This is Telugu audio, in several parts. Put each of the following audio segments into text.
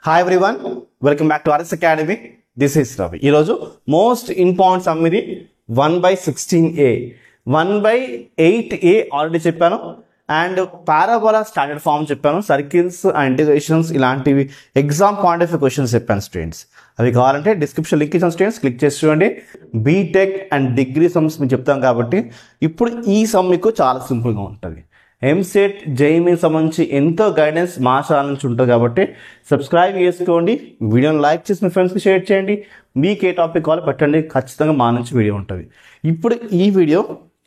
Hi everyone, welcome back to RS Academy. This is Ravi. ఈ రోజు most important sum ఇది 1/16a 1/8a ఆల్రెడీ చెప్పాను అండ్ పారాబోలా స్టాండర్డ్ ఫార్మ్ చెప్పాను, సర్కిల్స్ అండ్ ఇంటిగ్రేషన్స్ ఇలాంటివి ఎగ్జామ్ పాయింట్ ఆఫ్ క్వశ్చన్స్ చెప్పాను స్టూడెంట్స్. అవి కావాలంటే డిస్క్రిప్షన్ లింక్ ఇచ్చిన స్టూడెంట్స్ క్లిక్ చేసి చూడండి. బీటెక్ అండ్ డిగ్రీ సమ్స్ మీకు చెప్తాం కాబట్టి ఇప్పుడు ఈ సమ్ మీకు చాలా సింపుల్గా ఉంటుంది. ఎంసెట్ జేఈఈ సంబంధించి ఎంతో గైడెన్స్ మా ఛానల్ నుంచి ఉంటుంది కాబట్టి సబ్స్క్రైబ్ చేసుకోండి, వీడియోని లైక్ చేసి మీ ఫ్రెండ్స్కి షేర్ చేయండి. మీకు ఏ టాపిక్ కావాలో పెట్టండి, ఖచ్చితంగా మా నుంచి వీడియో ఉంటుంది. ఇప్పుడు ఈ వీడియో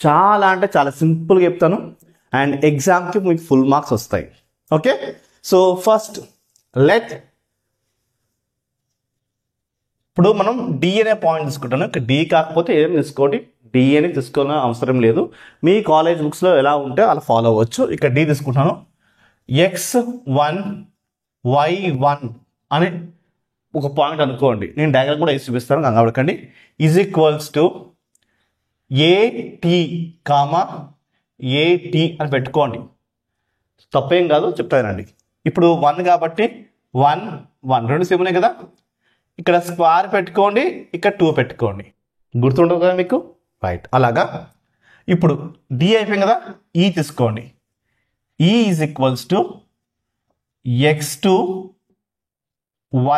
చాలా అంటే చాలా సింపుల్గా చెప్తాను అండ్ ఎగ్జామ్కి మీకు ఫుల్ మార్క్స్ వస్తాయి. ఓకే, సో ఫస్ట్ ఇప్పుడు మనం డి అనే పాయింట్ తీసుకుంటాను. డి కాకపోతే ఏదైనా తీసుకోండి, డి అని తీసుకోవాలని అవసరం లేదు. మీ కాలేజ్ బుక్స్లో ఎలా ఉంటే అలా ఫాలో అవ్వచ్చు. ఇక్కడ డి తీసుకుంటాను. x1 y1 అని ఒక పాయింట్ అనుకోండి. నేను డయాగ్రామ్ కూడా వేసి చూపిస్తాను, కంగాపడకండి. ఈజ్ ఈక్వల్స్ టు ఏటీ కామా ఏటీ అని పెట్టుకోండి. తప్పేం కాదు, చెప్తానండి. ఇప్పుడు 1 కాబట్టి 1 1 రెండు సేమ్ ఉన్నాయి కదా. ఇక్కడ స్క్వేర్ పెట్టుకోండి, ఇక్కడ 2 పెట్టుకోండి. గుర్తుంటుంది కదా మీకు, రైట్. అలాగా ఇప్పుడు డి అయిపోయింది కదా, ఈ తీసుకోండి. ఈ is equals to x2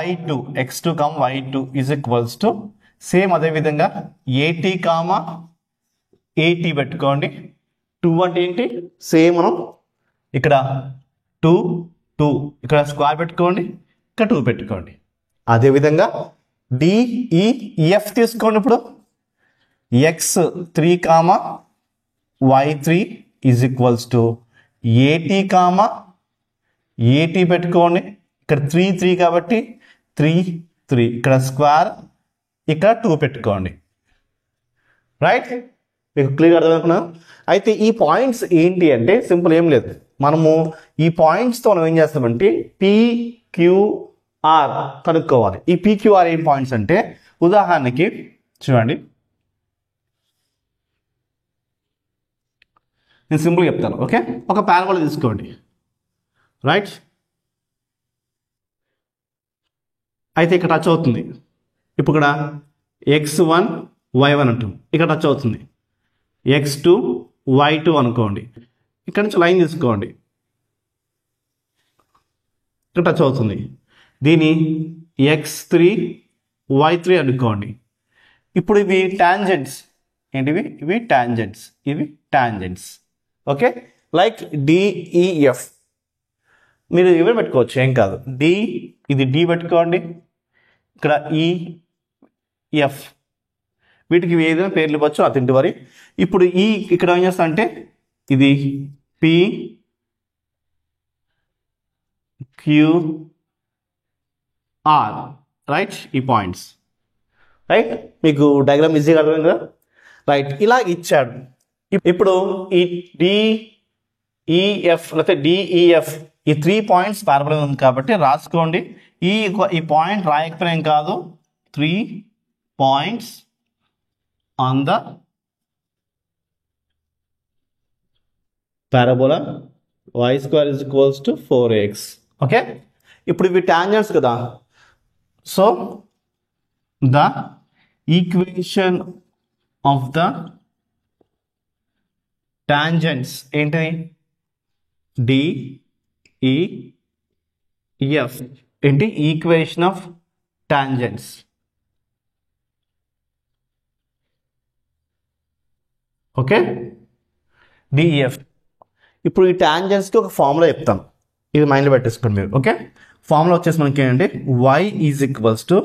y2 x2 comma y2 is equals to same అదేవిధంగా ఏటీ కామా ఏటీ పెట్టుకోండి. 2 అంటే ఏంటి, సేమ్ మనం ఇక్కడ 2 2 ఇక్కడ స్క్వేర్ పెట్టుకోండి, ఇక్కడ 2 పెట్టుకోండి. అదేవిధంగా డిఈఎఫ్ తీసుకోండి. ఇప్పుడు x3 comma y3 is equals to ఏటీ కామా ఏటీ పెట్టుకోండి. ఇక్కడ 3 3 కాబట్టి 3 3 ఇక్కడ స్క్వేర్, ఇక్కడ 2 పెట్టుకోండి. రైట్, మీకు క్లియర్ అర్థమవుతున్నా? అయితే ఈ పాయింట్స్ ఏంటి అంటే సింపుల్, ఏం లేదు. మనము ఈ పాయింట్స్తో మనం ఏం చేస్తామంటే PQR కనుక్కోవాలి. ఈ PQR ఏం పాయింట్స్ అంటే, ఉదాహరణకి చూడండి, నేను సింపుల్గా చెప్తాను. ఓకే, ఒక పారాబోలా తీసుకోండి. రైట్, అయితే ఇక్కడ టచ్ అవుతుంది. ఇప్పుడు ఇక్కడ x1 y1 అంటాం, ఇక్కడ టచ్ అవుతుంది. x2 y2 అనుకోండి. ఇక్కడ నుంచి లైన్ తీసుకోండి, ఇక్కడ టచ్ అవుతుంది. దీని x3 y3 అనుకోండి. ఇప్పుడు ఇవి టాంజెంట్స్ ఏంటివి, ఇవి టాంజెంట్స్, ఇవి టాంజెంట్స్. ఓకే, లైక్ డిఈఎఫ్ మీరు ఇవి పెట్టుకోవచ్చు, ఏం కాదు. డి ఇది డి పెట్టుకోండి, ఇక్కడ ఈఎఫ్, వీటికి ఏదైనా పేర్లు ఇవ్వచ్చు, అతింటి వరి. ఇప్పుడు ఈ ఇక్కడ ఏం చేస్తా అంటే ఇది పి క్యూఆర్, రైట్, ఈ పాయింట్స్. రైట్, మీకు డయాగ్రామ్ ఈజీగా అర్థమైంది కదా. రైట్, ఇలా ఇచ్చాడు. ఇప్పుడు ఈ డిఈఎఫ్ లేకపోతే డిఈఎఫ్ ఈ 3 పాయింట్స్ పారాబోలా ఉంది కాబట్టి రాసుకోండి. ఈ పాయింట్ రాయకపోయినా ఏం కాదు, 3 points on the parabola y² is equals to 4x. Okay, ఇప్పుడు ఇవి టాంజెంట్స్ కదా. So the equation of the tangents ఏంటిది, డిఈఎఫ్ ఏంటి, equation of tangents. Okay, D E F. ఇప్పుడు ఈ టాంజెంట్స్కి ఒక ఫార్ములా చెప్తాం, ఇది మైండ్లో పెట్టేసుకోండి మీరు. ఓకే, ఫార్ములా వచ్చేసి మనకి ఏంటంటే y is equals to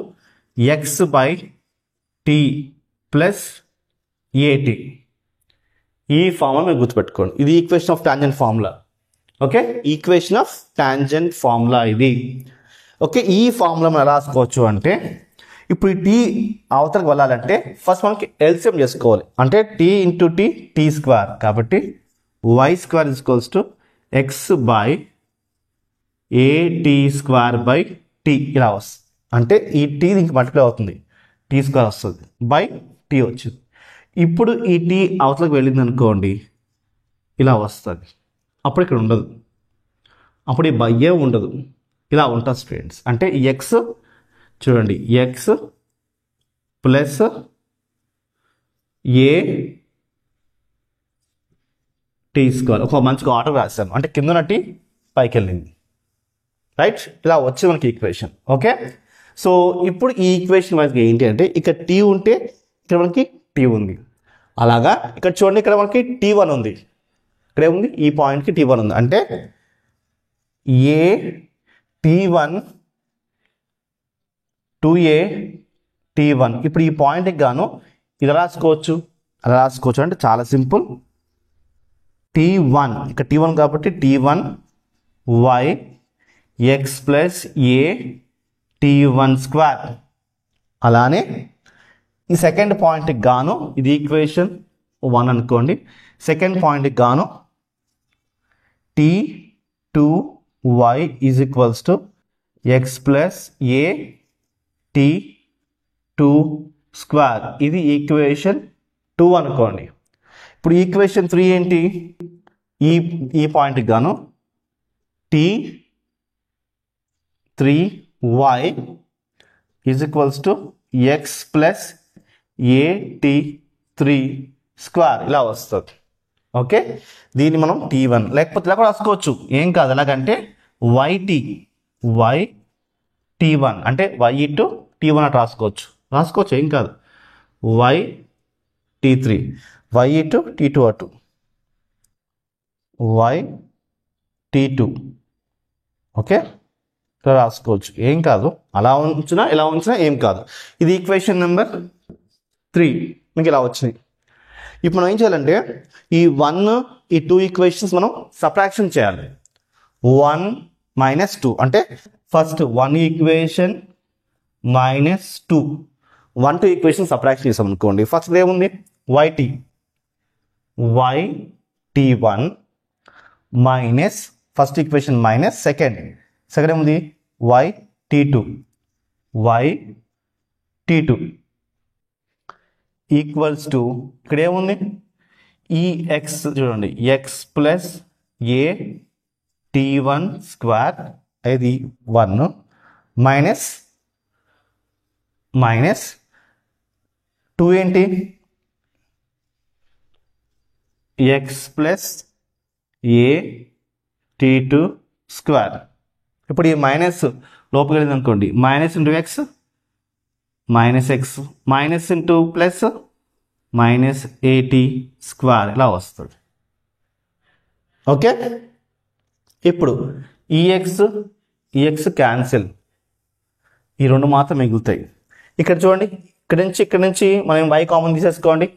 x/t plus ఏటీ. ఈ ఫార్ములా మీరు గుర్తుపెట్టుకోండి, ఇది equation of tangent formula. Okay, equation of tangent formula ఇది. ఓకే, ఈ ఫార్ములా మనం ఎలా రాసుకోవచ్చు అంటే, ఇప్పుడు ఈ టీ అవతలకు వెళ్ళాలంటే ఫస్ట్ మనకి ఎల్సిఎం చేసుకోవాలి. అంటే T into T, T square కాబట్టి y² is equals to x/AT² ఇలా వస్తుంది. అంటే ఈ టీ దీనికి మల్టిప్లై అవుతుంది, t² వస్తుంది బై టీ వచ్చింది. ఇప్పుడు ఈ టీ అవతలకు వెళ్ళింది అనుకోండి, ఇలా వస్తుంది. అప్పుడు ఇక్కడ ఉండదు, అప్పుడు ఈ బయ్యే ఉండదు. ఇలా ఉంటుంది స్టూడెంట్స్. అంటే ఎక్స్ చూడండి, ఎక్స్ ప్లస్ ఏ టీ స్క్వేర్. ఒక మంచిగా ఆర్డర్ రాస్తాను, అంటే కింద టీ పైకి వెళ్ళింది, రైట్. ఇలా వచ్చి మనకి ఈక్వేషన్. ఓకే, సో ఇప్పుడు ఈ ఈక్వేషన్ మనకి ఏంటి అంటే ఇక్కడ టీ ఉంటే ఇక్కడ మనకి టీ ఉంది. అలాగా ఇక్కడ చూడండి, ఇక్కడ మనకి T1 ఉంది, ఇక్కడ ఏముంది, ఈ పాయింట్కి T1 ఉంది. అంటే ఏ T1 2A T1. ఇప్పుడు ఈ పాయింట్కి గాను ఇలా రాసుకోవచ్చు, అలా రాసుకోవచ్చు. అంటే చాలా సింపుల్, T1 ఇక్కడ T1 కాబట్టి T1 y x plus a T1 square. అలానే ఈ సెకండ్ పాయింట్కి గాను ఇది ఈక్వేషన్ 1 అనుకోండి. సెకండ్ పాయింట్కి గాను T2y is equals to x plus A T2 square. ఇది ఈక్వేషన్ 2 అనుకోండి. ఇప్పుడు ఈక్వేషన్ 3 ఏంటి, ఈ పాయింట్కి గాను T3y is equals to x plus A T3 square. ఇలా వస్తుంది. ఓకే, దీన్ని మనం T1 లేకపోతే ఇలా కూడా రాసుకోవచ్చు, ఏం కాదు. ఎలాగంటే T1 అంటే y టు T1 అటు రాసుకోవచ్చు, ఏం కాదు. y T3 y to T2 అటు y T2. ఓకే, ఇలా రాసుకోవచ్చు, ఏం కాదు. అలా ఉంచినా ఇలా ఉంచినా ఏం కాదు. ఇది ఈక్వేషన్ నెంబర్ 3 మీకు ఇలా వచ్చినాయి. ఇప్పుడు మనం ఏం చేయాలంటే ఈ 1 ఈ 2 ఈక్వేషన్స్ మనం సబ్ట్రాక్షన్ చేయాలి. 1 మైనస్ 2 అంటే first 1 equation minus 2, 1 2 equation subtraction చేసాం అనుకోండి. ఫస్ట్ ఏముంది, yt1 minus first equation minus second ఏముంది yt2 ఈక్వల్స్ టు ఇక్కడ ఏముంది, ఈ ఎక్స్ చూడండి, X plus a T1 square, ఇది 1 మైనస్ 2 ఏంటి, ఎక్స్ ప్లస్ ఏ T2 స్క్వేర్. ఇప్పుడు ఈ మైనస్ లోపలికి వెళ్ళింది అనుకోండి, minus into X minus X minus into plus minus ఏటీ స్క్వేర్ ఇలా వస్తుంది. ఓకే, ఇప్పుడు ఈఎక్స్ క్యాన్సిల్, ఈ రెండు మాత్రం మిగులుతాయి. ఇక్కడ చూడండి, ఇక్కడ నుంచి మనం y కామన్ తీసేసుకోండి.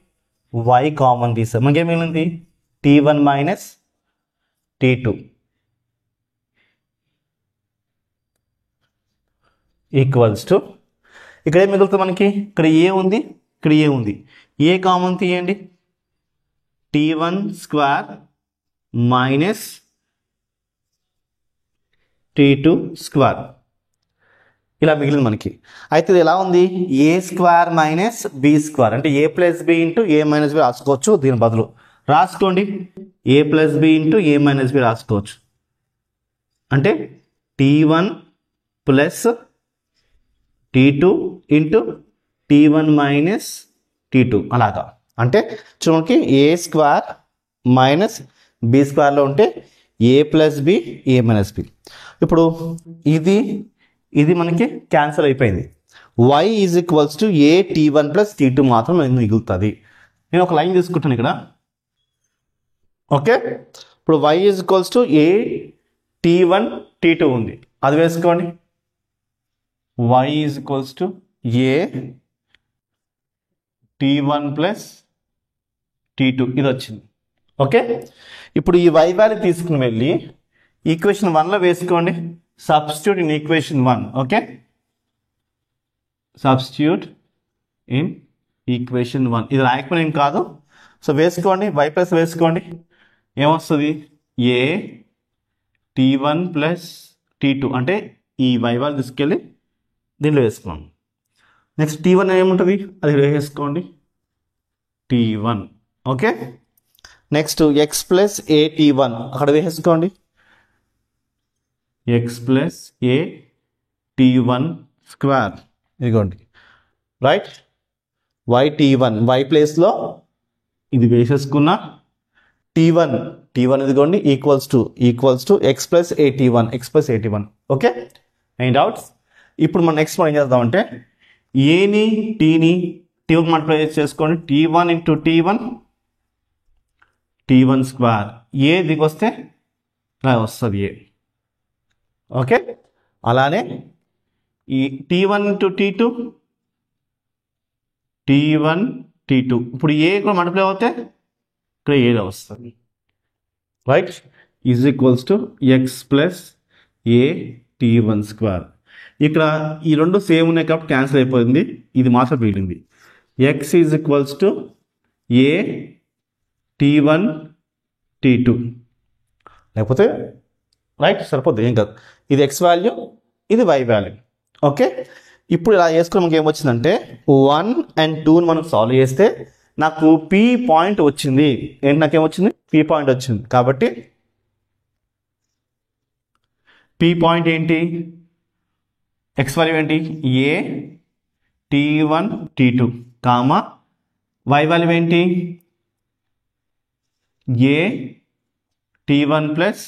y కామన్ తీసాం, మనకేం మిగిలింది T1 minus T2 equals to ఇక్కడ ఏం మిగులుతుంది మనకి, ఇక్కడ ఏ ఉంది, ఇక్కడ ఏ ఉంది, ఏ కామన్ తీయండి, T1 square minus T2 square ఇలా మిగిలింది మనకి. అయితే ఇది ఎలా ఉంది, ఏ స్క్వేర్ మైనస్ బి స్క్వేర్, అంటే ఏ ప్లస్ బి ఇంటూ ఏ మైనస్ బి రాసుకోవచ్చు. దీని బదులు రాసుకోండి, ఏ ప్లస్ బి ఇంటూ ఏ మైనస్ బి రాసుకోవచ్చు. అంటే T1 plus T2 into T1 minus T2 అలాగా. అంటే చూడండి, ఏ స్క్వేర్ మైనస్ బి స్క్వేర్లో ఉంటే ఏ ప్లస్ బి ఏ మైనస్ బి. ఇప్పుడు ఇది మనకి క్యాన్సిల్ అయిపోయింది. y is equals to A T1 plus T2 మాత్రం మిగులుతుంది. నేను ఒక లైన్ తీసుకుంటాను ఇక్కడ. ఓకే, ఇప్పుడు y is equals to A T1 T2 ఉంది, అది వేసుకోండి. y is equals to A T1 plus T2 ఇది వచ్చింది. ఓకే, ఇప్పుడు ఈ y వాల్యూ తీసుకుని వెళ్ళి ఈక్వేషన్ 1లో వేసుకోండి. Substitute in equation 1. Okay, substitute in equation 1. ఇది రాయకపోయినా ఏం కాదు, సో వేసుకోండి, y ప్లస్ వేసుకోండి. ఏమొస్తుంది, ఏ T1 ప్లస్ T2 అంటే ఈ y వాల్యూ తీసుకెళ్ళి దీనిలో వేసుకోండి. నెక్స్ట్ T1 ఏముంటుంది, అది వేసుకోండి, T1. Okay, next x plus a T1 అక్కడ వేసుకోండి. X plus a t1 square ఇదిగోండి రైట్ వై t1 వై ప్లేస్లో ఇది వేసేసుకున్న t1 ఇదిగోండి equals to x plus at1 okay and doubts ఇప్పుడు మనం నెక్స్ట్ మనం ఏం చేద్దామంటే ఏని టీని t1 మల్టిప్లై చేసుకోండి t1 ఇంటూ t1 స్క్వేర్ ఏ దిగొస్తే ఇలా వస్తుంది ఏ ఓకే అలానే ఈ t1 ఇంటూ t2 ఇప్పుడు ఏ కూడా మల్టిప్లై అవుతే ఇక్కడ ఏలో వస్తుంది right is equals to x plus a t1 square ఇక్కడ ఈ రెండు సేమ్ ఉన్నాయి కాబట్టి క్యాన్సిల్ అయిపోయింది ఇది మాత్రం మిగిలింది X is equals to A t1 t2 లేకపోతే రైట్ సరిపోద్ది ఏం కాదు ఇది ఎక్స్ వాల్యూ ఇది వై వాల్యూ ఓకే ఇప్పుడు ఇలా చేసుకుని మనకి ఏమొచ్చిందంటే 1 and 2 మనం సాల్వ్ చేస్తే నాకు పీ పాయింట్ వచ్చింది ఏంటి నాకేమొచ్చింది పీ పాయింట్ వచ్చింది కాబట్టి పీ పాయింట్ ఏంటి ఎక్స్ వాల్యూ ఏంటి ఏ t1 t2 comma y value ఏంటి ఏ t1 ప్లస్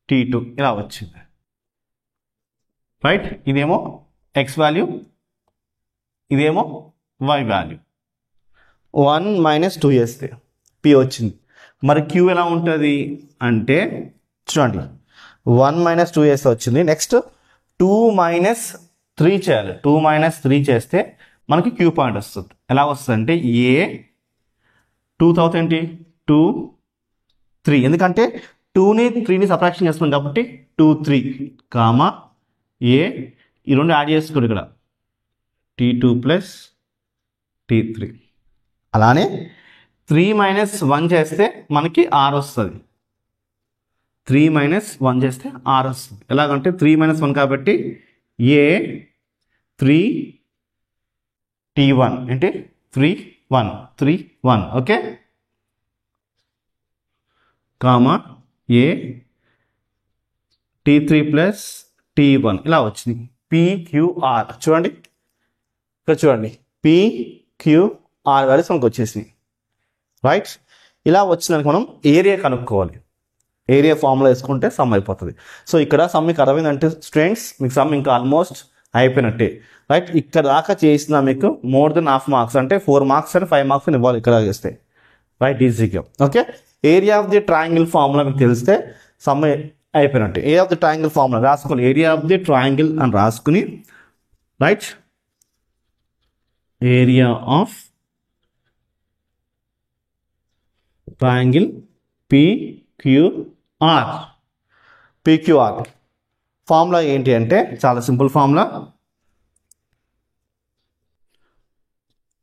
t2 ఇలా వచ్చింది రైట్ ఇదేమో ఎక్స్ వాల్యూ ఇదేమో వై వాల్యూ 1 మైనస్ 2 చేస్తే పి వచ్చింది మరి క్యూ ఎలా ఉంటుంది అంటే చూడండి 1 మైనస్ 2 చేస్తే వచ్చింది నెక్స్ట్ 2 మైనస్ 3 చేయాలి 2 మైనస్ 3 చేస్తే మనకి క్యూ పాయింట్ వస్తుంది ఎలా వస్తుంది అంటే ఏ 2000 ఏంటి 2 3 ఎందుకంటే 2ని 3ని సబ్ట్రాక్షన్ చేస్తున్నాం కాబట్టి 2 3 కామా ఏ ఈ రెండు యాడ్ చేసుకోండి ఇక్కడ t2 ప్లస్ t3 అలానే 3 మైనస్ 1 చేస్తే మనకి ఆర్ వస్తుంది 3 మైనస్ 1 చేస్తే ఆర్ వస్తుంది ఎలాగంటే 3 మైనస్ 1 కాబట్టి ఏ 3 t1 అంటే 3 1 ఓకే కామా ఏ t3 ప్లస్ t1 ఇలా వచ్చింది PQR చూడండి ఇక్కడ చూడండి PQR వాల్యూస్ మనకు వచ్చేసినాయి రైట్ ఇలా వచ్చినాక మనం ఏరియా కనుక్కోవాలి ఏరియా ఫార్ములా వేసుకుంటే సమ్ అయిపోతుంది సో ఇక్కడ సమ్ మీకు అర్థమైందంటే స్టూడెంట్స్ మీకు సమ్ ఇంకా ఆల్మోస్ట్ అయిపోయినట్టే రైట్ ఇక్కడ దాకా చేసిన మీకు మోర్ దెన్ హాఫ్ మార్క్స్ అంటే 4 మార్క్స్ అని 5 మార్క్స్ అని ఇవ్వాలి ఇక్కడ చేస్తే రైట్ ఈజీగా okay area of the triangle formula మీకు తెలిస్తే సమ్ అయిపోయినట్టు area of the triangle formula రాసుకోవాలి ఏరియా ఆఫ్ ది ట్రయాంగిల్ అని రాసుకుని right area of triangle PQR formula ఏంటి అంటే చాలా simple formula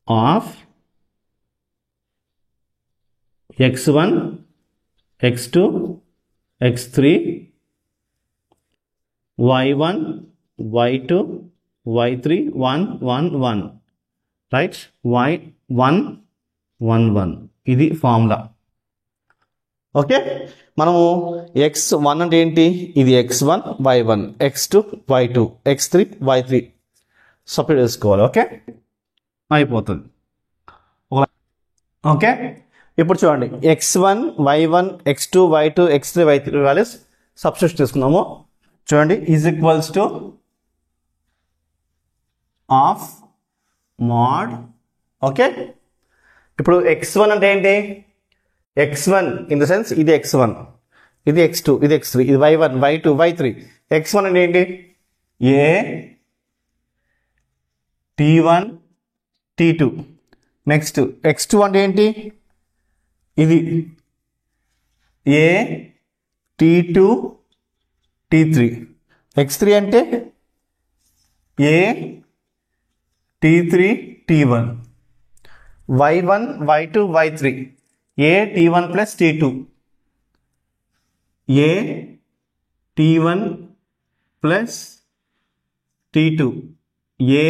of x1 x2 x3 y1 y2 y3 1 1 1 right y1 1 1 ఇది ఫార్ములా ఓకే మనము x1 అంటే ఏంటి ఇది x1 y1 x2 y2 x3 y3 separate చేసుకోవాలి ఓకే అయిపోతుంది ఓకే ఇప్పుడు చూడండి x1 y1 x2 y2 x3 y3 values substitute చేసుకున్నాము చూడండి is equals to of mode okay ఇప్పుడు x1 అంటే ఏంటి x1 ఇన్ ద సెన్స్ ఇది x1 ఇది x2 ఇది x3 ఇది y1 y2 y3 x1 అంటే ఏంటి ఏ t1 t2 నెక్స్ట్ x2 అంటే ఏంటి ఇది ఏ t2 t3 x3 అంటే ఏ t3 t1 y1 y2 y3 ఏ t1 ప్లస్ t2 ఏ t1 ప్లస్ t2 ఏ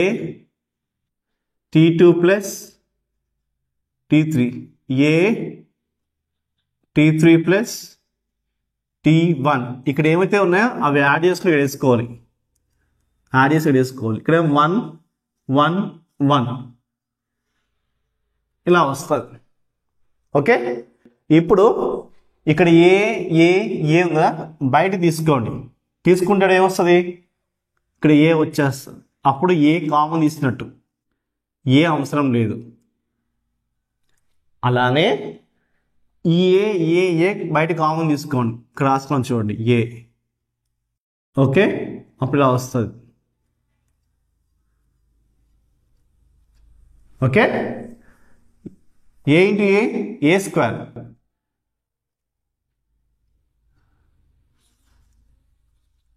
t2 ప్లస్ t3 ఏ t3 ప్లస్ T1 ఇక్కడ ఏమైతే ఉన్నాయో అవి యాడ్ చేసుకుని వేసుకోవాలి, ఇక్కడ 1 1 1 ఇలా వస్తుంది. ఓకే, ఇప్పుడు ఇక్కడ ఏ ఉందా బయట తీసుకోండి, తీసుకుంటే ఏమొస్తుంది, ఇక్కడ ఏ వచ్చేస్తుంది, అప్పుడు ఏ కామన్ తీసినట్టు, ఏ అవసరం లేదు. అలానే ఈ ఏ బయట కామన్ తీసుకోండి, ఇక్కడ రాసుకొని చూడండి ఏ. ఓకే, అప్పుడు ఇలా వస్తుంది. ఓకే, ఏ ఇంటూ ఏ స్క్వేర్,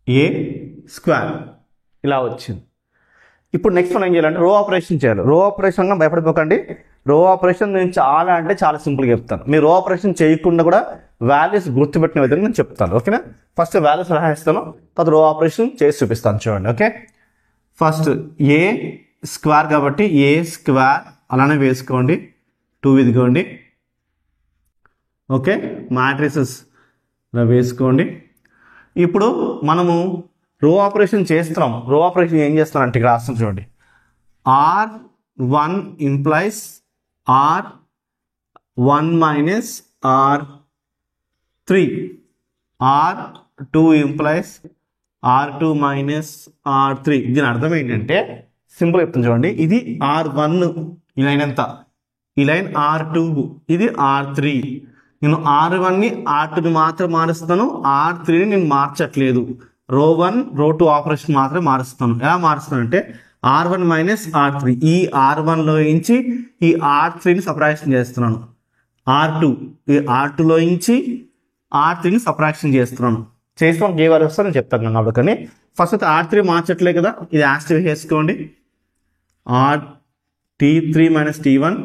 ఏ స్క్వేర్ ఇలా వచ్చింది. ఇప్పుడు నెక్స్ట్ మనం ఏం చేయాలంటే రో ఆపరేషన్ చేయాలి. రో ఆపరేషన్గా భయపడిపోకండి, రో ఆపరేషన్ నేను చాలా అంటే చాలా సింపుల్గా చెప్తాను. మీరు రో ఆపరేషన్ చేయకుండా కూడా వాల్యూస్ గుర్తుపెట్టిన విధంగా నేను చెప్తాను. ఓకేనా, ఫస్ట్ వాల్యూస్ రాయిస్తాను, తర్వాత రో ఆపరేషన్ చేసి చూపిస్తాను చూడండి. ఓకే, ఫస్ట్ ఏ స్క్వేర్ కాబట్టి ఏ స్క్వేర్ అలానే వేసుకోండి, 2 ఇదిగోండి. ఓకే, మ్యాట్రిసెస్ ఇలా వేసుకోండి. ఇప్పుడు మనము రో ఆపరేషన్ చేస్తున్నాం. రో ఆపరేషన్ ఏం చేస్తున్నాం ఇక్కడ రాస్తాం చూడండి, R1 implies R1 minus R3, R2 implies R2 minus R3. దీని అర్థం ఏంటంటే సింపుల్ చెప్తాను చూడండి, ఇది R1 ఈ లైన్ ఎంత, ఈ లైన్ R2, ఇది R3. నేను R1ని R2ని మాత్రం మారుస్తాను, R3ని నేను మార్చట్లేదు. రో 1 రో 2 ఆపరేషన్ మాత్రమే మారుస్తాను. ఎలా మారుస్తాను అంటే R1 మైనస్ R3, ఈ R1లో నుంచి ఈ R3ని సపరాక్షన్ చేస్తున్నాను, R2 ఈ R2లో నుంచి R3ని సపరాక్షన్ చేస్తున్నాను. చేస్తాం ఏ వారు వస్తారు నేను చెప్తాను కాబట్టి. కానీ ఫస్ట్ అయితే R3 మార్చట్లే కదా, ఇది యాస్టివ్ వేసుకోండి. T3 minus T1,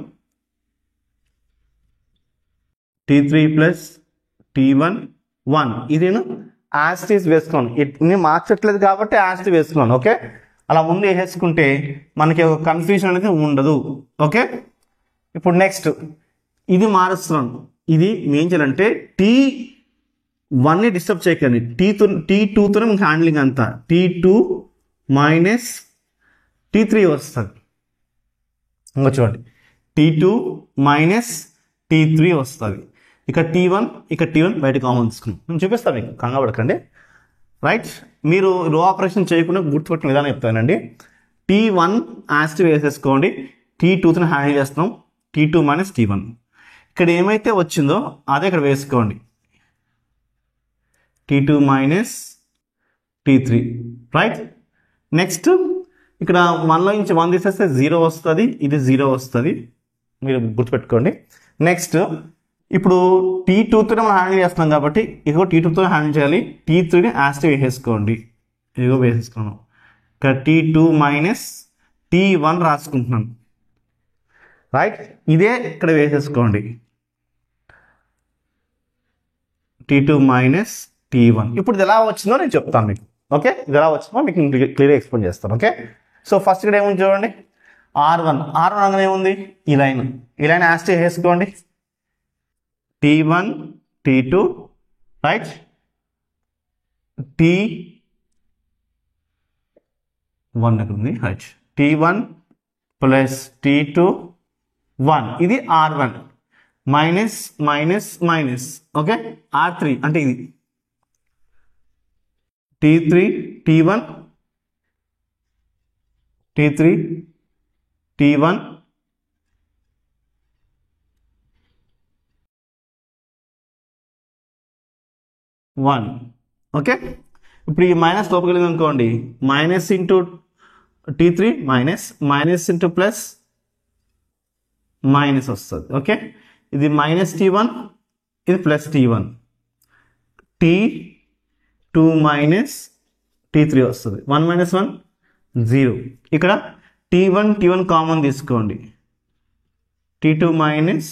T3 plus T1 1, ఇది నేను యాస్టివ్ వేసుకున్నాను. నేను మార్చట్లేదు కాబట్టి యాస్టివ్ వేసుకున్నాను. ఓకే, అలా ముందు వేసేసుకుంటే మనకి ఒక కన్ఫ్యూజన్ అనేది ఉండదు. ఓకే, ఇప్పుడు నెక్స్ట్ ఇది మారుస్తున్నాను. ఇది ఏం చేయాలంటే T1ని డిస్టర్బ్ చేయకండి, T2తోనే మనకి హ్యాండ్లింగ్ అంతా. T2 మైనస్ T3 వస్తుంది. ఇంకా చూడండి, T2 మైనస్ T3 వస్తుంది. ఇక T1 బయట కామన్ తీసుకున్నాం. నేను చూపిస్తాను మీకు, కంగాపడకండి. రైట్, మీరు రో ఆపరేషన్ చేయకుండా గుర్తుపెట్టిన విధానం చెప్తానండి. T1 యాస్టివ్ వేసేసుకోండి, T2తో హ్యాండిల్ చేస్తున్నాం, T2 మైనస్ T1. ఇక్కడ ఏమైతే వచ్చిందో అదే ఇక్కడ వేసుకోండి, T2 minus T3. Right, next ఇక్కడ 1లో నుంచి 1 తీసేస్తే 0 వస్తుంది, ఇది 0 వస్తుంది, మీరు గుర్తుపెట్టుకోండి. నెక్స్ట్ ఇప్పుడు T2తో మనం హ్యాండిల్ చేస్తున్నాం కాబట్టి ఇదిగో T2తో హ్యాండిల్ చేయాలి. T3ని యాస్టివ్ వేసేసుకోండి, ఇదిగో వేసేసుకున్నాం. ఇక్కడ T2 మైనస్ T1 రాసుకుంటున్నాను. రైట్, ఇదే ఇక్కడ వేసేసుకోండి, T2 మైనస్ T1. ఇప్పుడు ఇది ఎలా వచ్చిందో నేను చెప్తాను మీకు. ఓకే, ఇది ఎలా వచ్చిందో మీకు క్లియర్గా ఎక్స్ప్లెయిన్ చేస్తాను. ఓకే, సో ఫస్ట్ ఇక్కడ ఏముంది చూడండి, R1 అనగానే ఏముంది, ఈ లైన్ యాస్టివ్ వేసుకోండి, T1 T2 రైట్, T1 ఎక్కడ ఉంది, రైట్, T1 ప్లస్ T2 1, ఇది R1 minus minus minus. Okay, R3 అంటే ఇది T3 T1 T3 T1 1. Okay, ఇప్పుడు ఈ మైనస్ లోపలికి వెళ్ళింది అనుకోండి, minus into T3 minus into plus minus వస్తుంది. ఓకే, ఇది మైనస్ T1, ఇది plus T1, T2 minus T3 వస్తుంది. 1 మైనస్ 1 0. ఇక్కడ T1 కామన్ తీసుకోండి, T2 మైనస్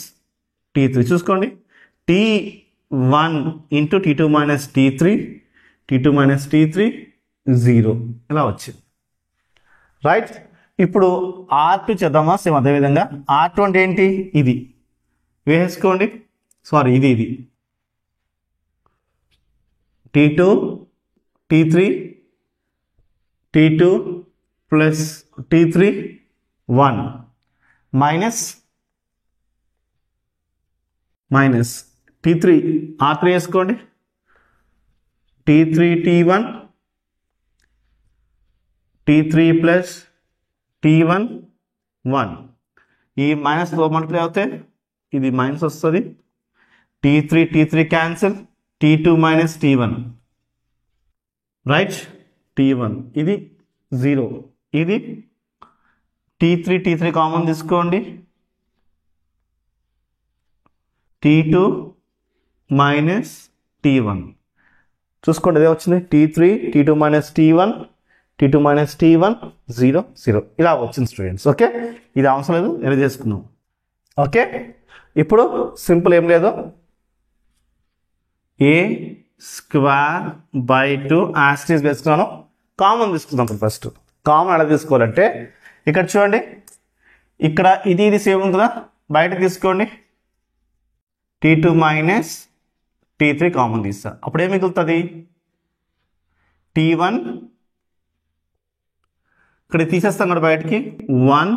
T3 చూసుకోండి, T1 into T2 minus T3 0 ఇలా వచ్చింది. రైట్, ఇప్పుడు R2 చేద్దామా, సేమ్ అదేవిధంగా. R2 అంటే ఏంటి, ఇది వేసుకోండి, సారీ ఇది T2 T3 T2 plus T3 1 minus T3 R3 వేసుకోండి T3 T1 T3 plus T1 1 ఈ మైనస్ మల్టిప్లై అవుతే ఇది మైనస్ వస్తుంది T3 cancel T2 minus T1 right T1 ఇది 0 ఇది T3 కామన్ తీసుకోండి T2 minus T1 చూసుకోండి అదే వచ్చింది T2 minus T1 0 ఇలా వచ్చింది స్టూడెంట్స్ ఓకే ఇది అవసరం లేదు ఎలా చేసుకున్నాం ఓకే ఇప్పుడు సింపుల్ ఏం లేదు a స్క్వేర్ బై 2 యాస్టీస్ వేసుకున్నాను కామన్ తీసుకుందాం ఫస్ట్ కామన్ ఎలా తీసుకోవాలంటే ఇక్కడ చూడండి ఇక్కడ ఇది సేమ్ ఉంది కదా బయట తీసుకోండి T2 minus T3 కామన్ తీస్తా అప్పుడు ఏం మిగులుతుంది T1 ఇక్కడ తీసేస్తాం కదా బయటికి 1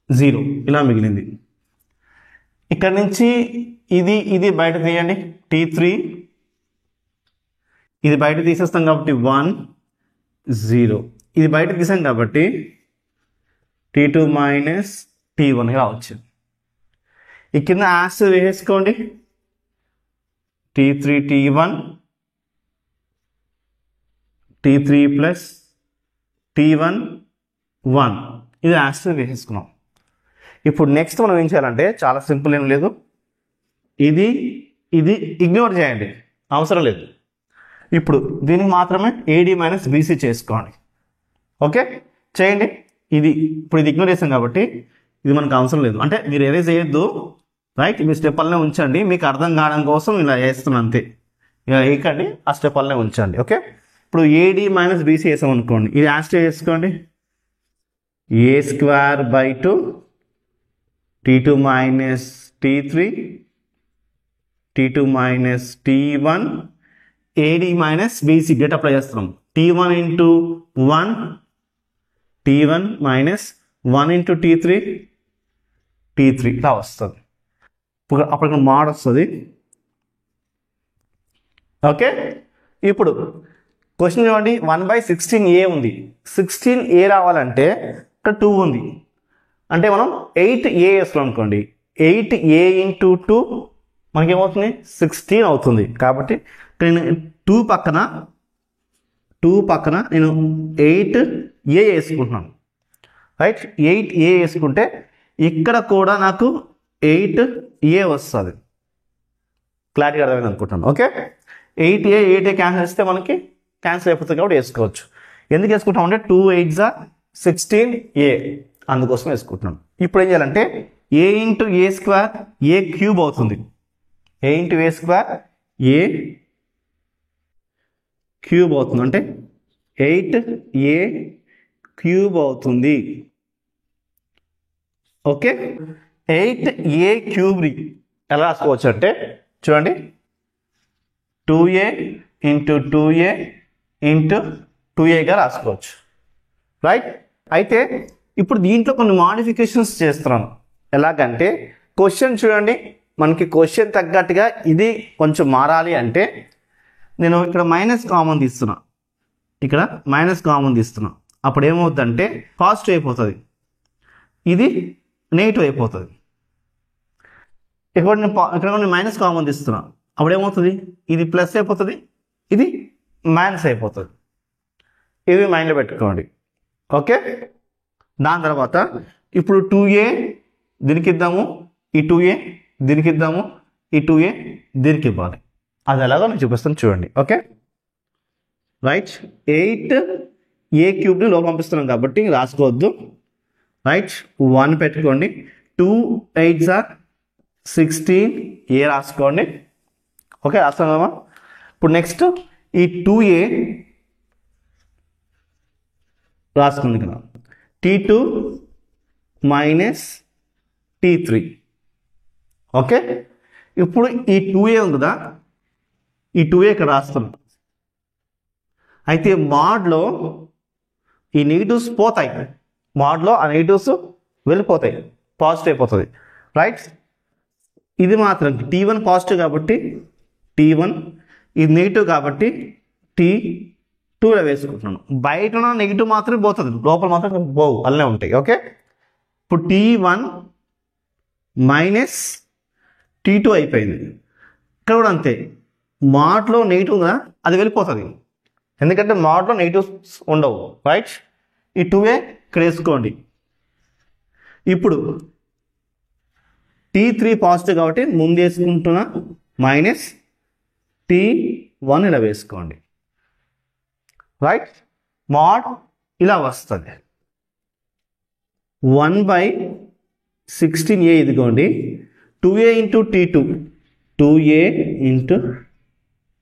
0 ఇలా మిగిలింది ఇక్కడ నుంచి ఇది బయట తీయండి T3 ఇది బయట తీసేస్తాం కాబట్టి 1 0 ఇది బయట తీసాం కాబట్టి T2 minus T1 ఇలా వచ్చింది ఈ కింద యాస్ వేసుకోండి T3 T1 T3 plus T1 1 ఇది యాస్ వేసేసుకున్నాం ఇప్పుడు నెక్స్ట్ మనం ఏం చేయాలంటే చాలా సింపుల్ ఏం లేదు ఇది ఇగ్నోర్ చేయండి అవసరం లేదు ఇప్పుడు దీనికి మాత్రమే AD minus BC చేసుకోండి ఓకే చేయండి ఇది ఇప్పుడు ఇది ఇగ్నోర్ చేసాం కాబట్టి ఇది మనకు అవసరం లేదు అంటే మీరు ఎరేజ్ చేయొద్దు రైట్ మీ స్టెప్ వల్లనే ఉంచండి మీకు అర్థం కావడం కోసం ఇలా వేస్తున్నాను అంతే ఇలా వేయకండి ఆ స్టెప్ వల్లనే ఉంచండి ఓకే ఇప్పుడు AD minus BC వేసాం అనుకోండి ఇది యాస్టే చేసుకోండి a square by 2 T2 minus T3 T2 minus T1 AD minus BC date apply చేస్తున్నాం T1 into 1 T1 minus 1 into T3 ఇలా వస్తుంది అప్పుడు మాడ్ వస్తుంది ఓకే ఇప్పుడు క్వశ్చన్ చూడండి 1/16a ఉంది 16a రావాలంటే ఇక్కడ 2 ఉంది అంటే మనం 8a వేస్తున్నాం అనుకోండి 8a into 2 మనకేమవుతుంది 16 అవుతుంది కాబట్టి నేను 2 పక్కన నేను 8a వేసుకుంటున్నాను రైట్ 8a వేసుకుంటే ఇక్కడ కూడా నాకు 8a వస్తుంది క్లారిటీ అర్థమైంది అనుకుంటున్నాను ఓకే 8a క్యాన్సిల్ చేస్తే మనకి క్యాన్సిల్ అయిపోతుంది కాబట్టి వేసుకోవచ్చు ఎందుకు వేసుకుంటాం అంటే 2 8s are 16a అందుకోసం వేసుకుంటున్నాం ఇప్పుడు ఏం చేయాలంటే a into a square a cube అవుతుంది a into a square a cube అవుతుంది అంటే 8a క్యూబ్ అవుతుంది ఓకే 8a క్యూబ్ ఎలా రాసుకోవచ్చు అంటే చూడండి 2a into 2a into 2aగా రాసుకోవచ్చు రైట్ అయితే ఇప్పుడు దీంట్లో కొన్ని మాడిఫికేషన్స్ చేస్తున్నాను ఎలాగంటే క్వశ్చన్ చూడండి మనకి క్వశ్చన్ తగ్గట్టుగా ఇది కొంచెం మారాలి అంటే నేను ఇక్కడ మైనస్ కామన్ తీస్తున్నా అప్పుడు ఏమవుతుందంటే పాజిటివ్ అయిపోతుంది ఇది నెగిటివ్ అయిపోతుంది ఇక్కడ నేను మైనస్ కామన్ తీస్తున్నా అప్పుడు ఏమవుతుంది ఇది ప్లస్ అయిపోతుంది ఇది మైనస్ అయిపోతుంది ఇవి మైండ్లో పెట్టుకోండి ఓకే దాని తర్వాత ఇప్పుడు 2a దీనికి ఇద్దాము ఈ 2a దీనికి ఇద్దాము ఈ 2a దీనికి ఇవ్వాలి అది ఎలాగో నేను చూపిస్తాను చూడండి ఓకే రైట్ 8a క్యూబ్ని లోపల పంపిస్తున్నాం కాబట్టి రాసుకోవద్దు రైట్ 1 పెట్టుకోండి 2 8s are 16a రాసుకోండి ఓకే రాస్తామా ఇప్పుడు నెక్స్ట్ ఈ 2a రాసుకోండి కదా T2 minus T3 ఓకే ఇప్పుడు ఈ 2a ఉంది కదా ఈ 2a ఇక్కడ రాస్తున్నాం. అయితే మోడ్లో ఈ నెగిటివ్స్ పోతాయి, మోడ్లో ఆ నెగిటివ్స్ వెళ్ళిపోతాయి, పాజిటివ్ అయిపోతుంది, రైట్. ఇది మాత్రం T1 పాజిటివ్ కాబట్టి T1, ఇది నెగిటివ్ కాబట్టి T2లో వేసుకుంటున్నాను. బయట ఉన్న నెగిటివ్ మాత్రమే పోతుంది, లోపల మాత్రం పోవు, అల్లనే ఉంటాయి. ఓకే, ఇప్పుడు T1 మైనస్ T2 అయిపోయింది. ఇక్కడ కూడా అంతే, మోడ్లో నెగిటివ్ కదా అది వెళ్ళిపోతుంది, ఎందుకంటే మోడ్లో నెగిటివ్స్ ఉండవు, రైట్. ఈ 2a ఇక్కడ వేసుకోండి. ఇప్పుడు T3 పాజిటివ్ కాబట్టి ముందు వేసుకుంటున్నా, మైనస్ T1 ఇలా వేసుకోండి, రైట్. మోడ్ ఇలా వస్తుంది. 1/16a ఇదిగోండి, 2a into T2, 2a into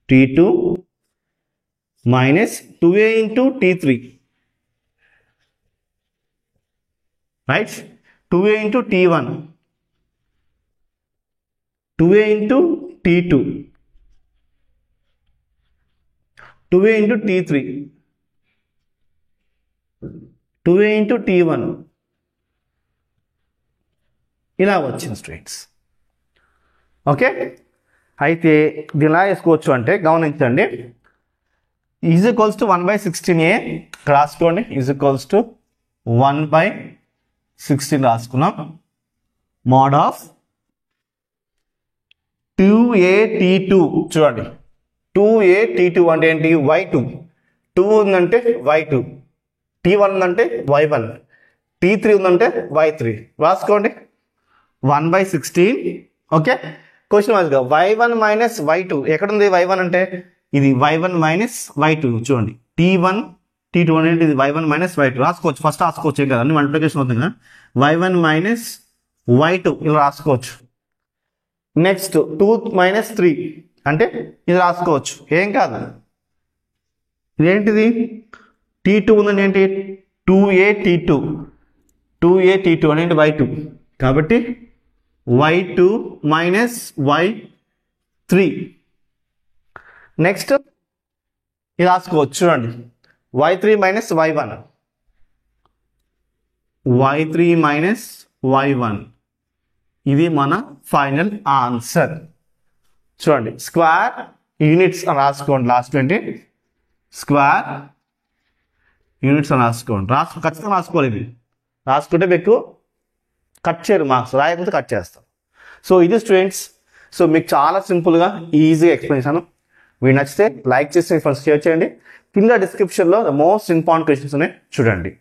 T2 minus 2a into T3, right. 2a into T1, 2a into T2, 2a into T3, 2a into T1 ఇలా వచ్చింది స్టూడెంట్స్. ఓకే, అయితే ఇది ఎలా వేసుకోవచ్చు అంటే గమనించండి, ఈజ్ ఈక్వల్స్ టు 1/16a రాసుకోండి, ఈజ్ ఈక్వల్స్ టు 1/16 రాసుకున్నాం. మోడ్ ఆఫ్ 2a T2 చూడండి, 2a T2 అంటే ఏంటి, y2, 2 ఉందంటే y2, T1 ఉందంటే y1, T3 ఉందంటే y3 రాసుకోండి. 1/16. ఓకే, క్వశ్చన్ వైజ్గా y1 మైనస్ y2 ఎక్కడుంది, y1 అంటే ఇది y1 మైనస్ y2 చూడండి, T1 T2 అనేది ఇది y1 మైనస్ y2 రాసుకోవచ్చు, ఫస్ట్ రాసుకోవచ్చు, ఏం కదా అన్ని మల్టిప్లికేషన్ అవుతుంది కదా. y1 మైనస్ y2 ఇలా రాసుకోవచ్చు. నెక్స్ట్ 2 మైనస్ 3 అంటే ఇది రాసుకోవచ్చు, ఏం కాదు. ఇదేంటిది, T2 ఉందండి, ఏంటి 2a T2, 2a T2 అనేది y2 కాబట్టి y2 మైనస్ y3. నెక్స్ట్ ఇది రాసుకోవచ్చు చూడండి, y3 minus y1, y3 minus y1, ఇది మన ఫైనల్ ఆన్సర్. చూడండి, స్క్వేర్ యూనిట్స్ అని రాసుకోండి, లాస్ట్ ఏంటి స్క్వేర్ యూనిట్స్ అని రాసుకోండి, ఖచ్చితంగా రాసుకోవాలి. ఇది రాసుకుంటే మీకు కట్ చేయరు మార్క్స్, రాయకపోతే కట్ చేస్తాం. సో ఇది స్టూడెంట్స్, సో మీకు చాలా సింపుల్గా ఈజీగా ఎక్స్ప్లెయిన్ చేశాను. మీకు నచ్చితే లైక్ చేసి ఫస్ట్ షేర్ చేయండి. కింద డిస్క్రిప్షన్లో ద మోస్ట్ ఇంపార్టెంట్ క్వశ్చన్స్ ఉన్నాయి చూడండి.